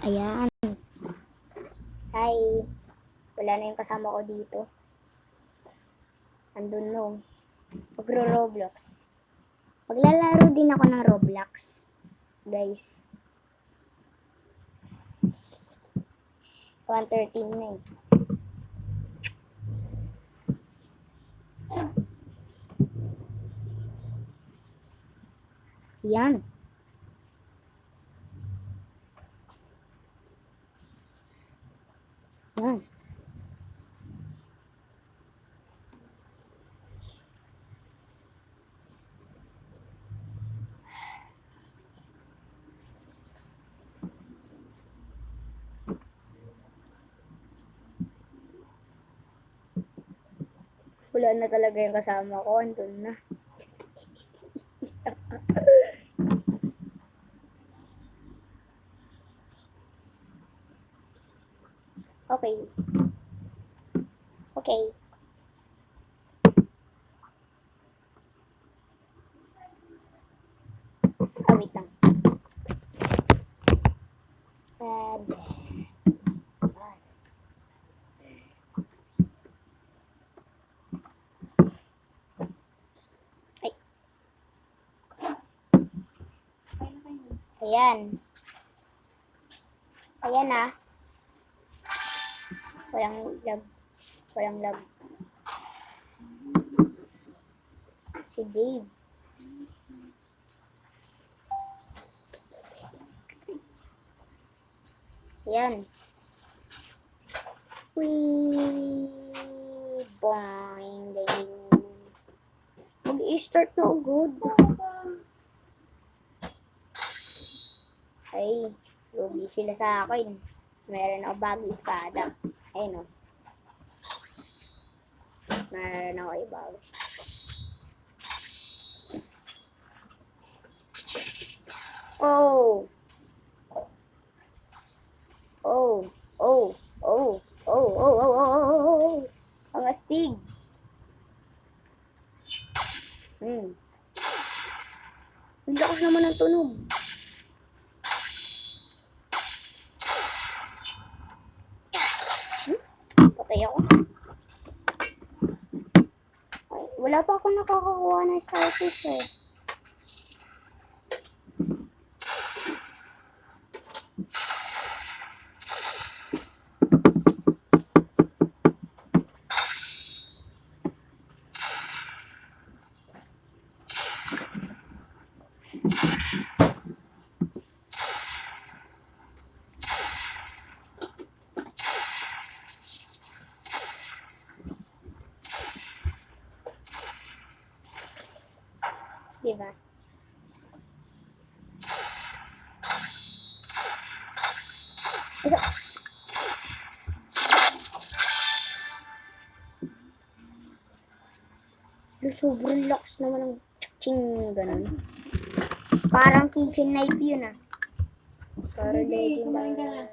Ayan. Hi. Wala na yung kasama ko dito. Andun no. Magro-Roblox. Maglalaro din ako ng Roblox. Guys. 1:13 na eh. Yan. Yan. Wala na talaga yung kasama ko. Andun na. Okay. Okay. Ah, wait lang. Add. Ay. Ayan. Ayan na. Walang lag. Walang lag. Si Dave. Ayan. Wee. Boing. Mag-i-start na agad. Ay. Lugi sila sa akin. Meron ako bagong espada. Ayun o. Meron ako ibago. Oh. Oh. Oh. Oh. Oh. Oh. Oh. Oh. Ang astig. Ang lakas naman ng tunog. Patay ako. Ay, wala pa ako nakakakuha ng starfish eh. Diba? Sobrang lakas naman ng ching ganun. Parang kitchen knife yun ah. Parang legendary.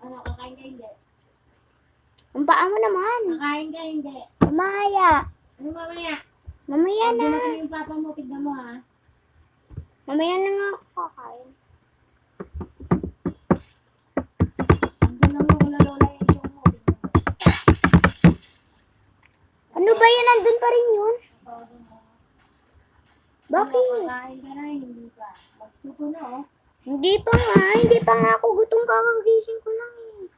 Ano, kakain ka hindi? Ang paa mo naman. Kakain ka hindi? Mamaya. Ano mamaya? Mamaya Pag na. dumating yung papa mo, tignan mo ha. Mamaya na nga ako kakain. Hindi lang mo kung lalola yung iyong mo. Ano ba yan? Nandun pa rin yun? Bakit? Kakain ka na, hindi pa. Magtuto na oh. Hindi pa nga. Hindi pa nga ako gutom, kakagising ko lang eh.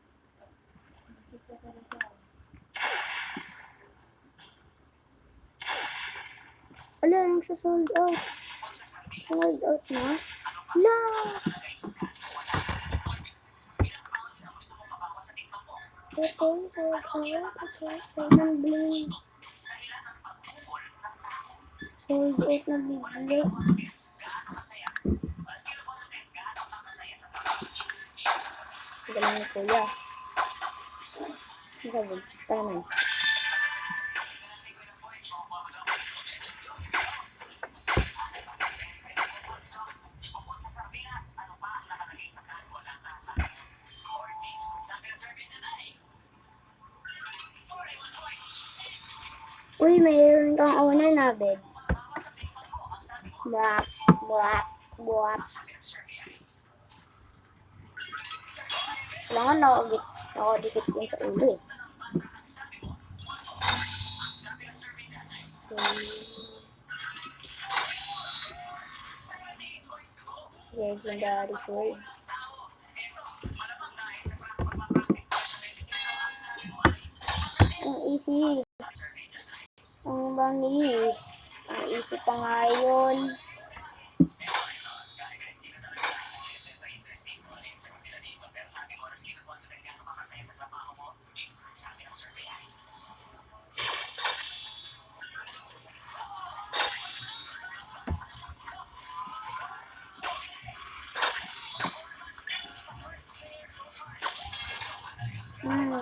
Ala, nagsasold out. Sold out na? Ala! Okay, sold out. Okay, sold out. Bling. Sold out na bigla. Galing ni Kuya. Ang sabi, taman. Uy, mayroon kang owner na, bed. Buwak, buwak, buwak. Kailangan nakadikit yun sa ulo eh. Legendary sword. Ang easy. Ang bangis. Ang easy pa nga yun.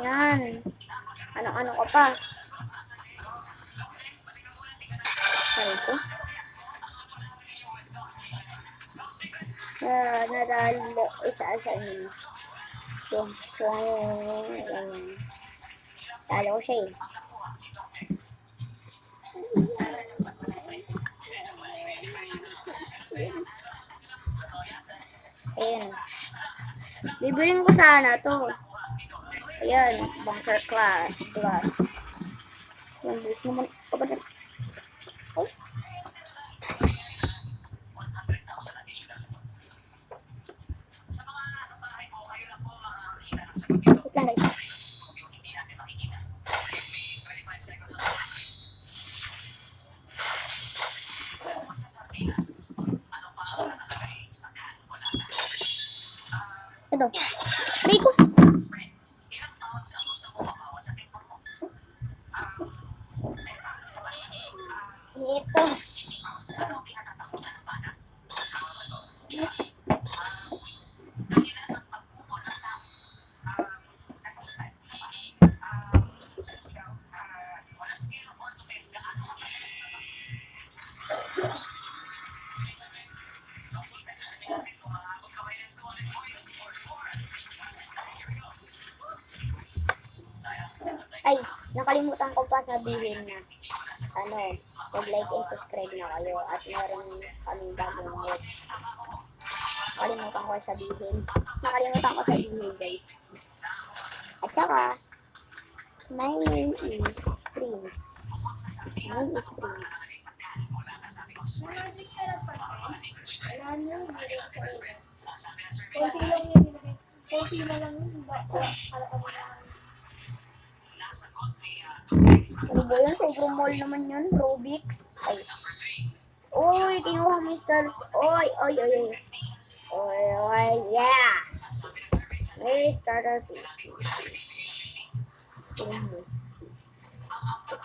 Yan. Ano-ano ka pa? Ano ito? Nadalo isa-isa yun. So, talo ko siya eh. Ayan. Bibilin ko sana to. Ayan, bunker glass. Yung bilis naman. Oh. Wait lang guys. Ito. Try ko. Ito. Ay, nakalimutan ko pa sabihin na mag-like and subscribe na kayo at meron kaming bagong mod. Nakalimutan ko sabihin guys. At saka, my name is Prince. Konti na lang yun. Ano ba yun? Sobrang mall naman yun. Robix. Ay. Uy, kinuha mo star. Oy, yeah. May starter piece. Tingnan mo. What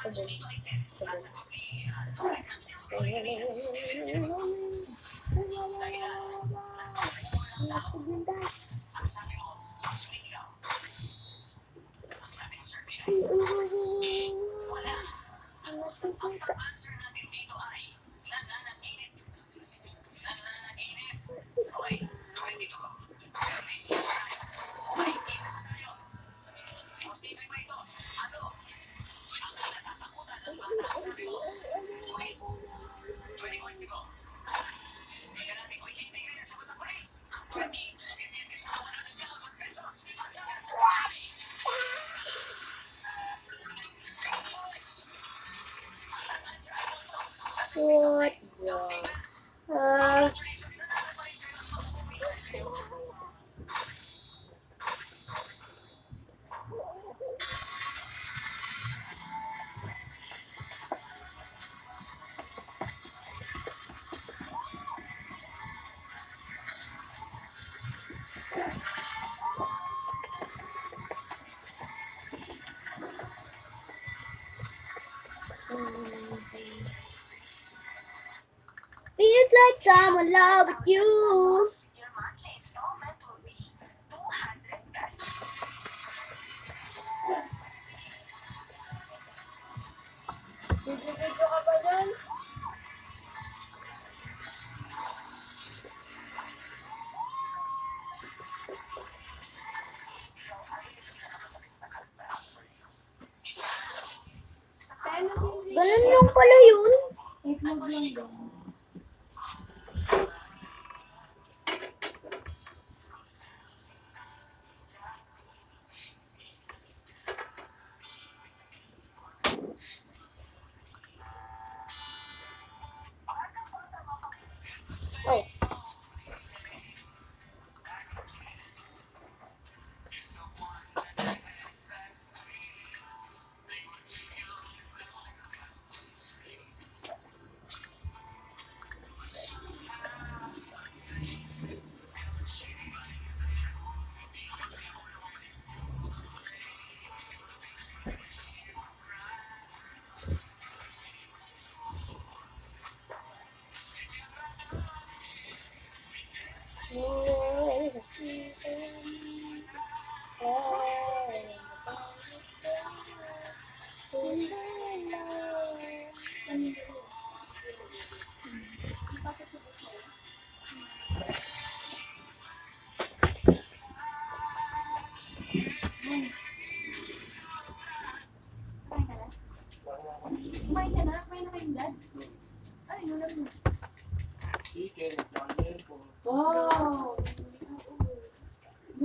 the? Feels like someone in love with you. Your monthly installment will be 200 pesos. Video ka ba dyan? Ganun lang pala yun. Itlog lang din.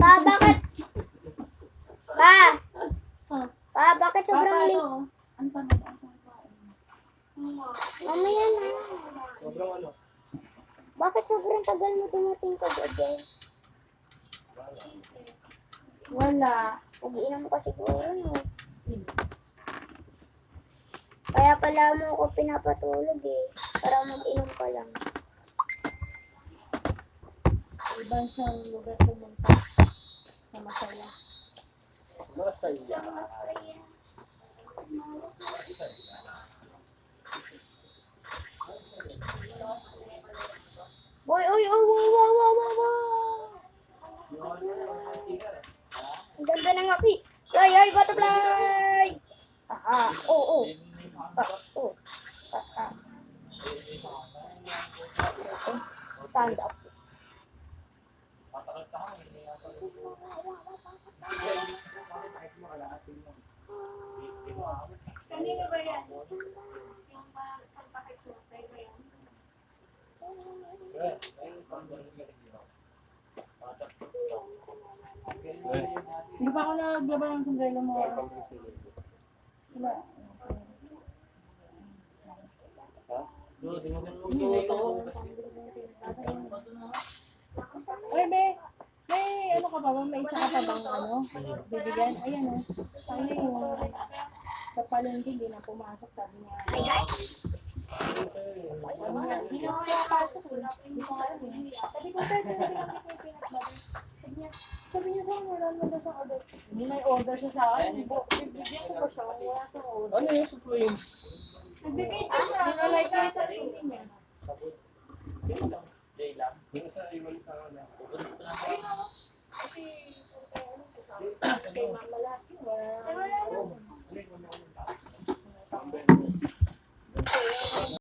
Pa, bakit? Pa! Ah, Pa, bakit sobrang Papa, late? ito. Ang tanong ko sa Mamaya na. Sobrang ano? Bakit sobrang tagal mo dumating ka agad? Wala. Nag-inom ka siguro, no? Kaya pala mo ako pinapatulog eh. Para mag-inom ka lang. Ibang siyang lugar pumunta. Sa masaya. Masaya. Boy, oy, oy, wow, wow, wow, wow, wow. Ang ganda ng api. Ay, ay, butterfly! Aha, oo, oo. Oh. Stand up. Kanino ba yan? Yung pagpapakit mo. Sa'yo ba yan? Hindi pa ako naglaba ng sombrero mo. Diba? Oy, be. May ano ka pa ba? May isa ka pa bang ano? Bibigyan? Ayan o. Sana yung sa palengke hindi na pumasok. Sabi niya. Ano nga? Hindi na ako nakapasok eh. Hindi ko nga alam eh. Sabi ko, tayo na pinapit niya yung peanut butter. Sabi niya, saan wala naman daw siyang order. Hindi may order siya sa akin. Bibigyan ko ba siya? Wala siyang order. Ano yung Supreme? Nagbibigay siya. Dinalay ka sa sarili niya. Day lang. Yung sa iwan sa ano. Kasi, kay mama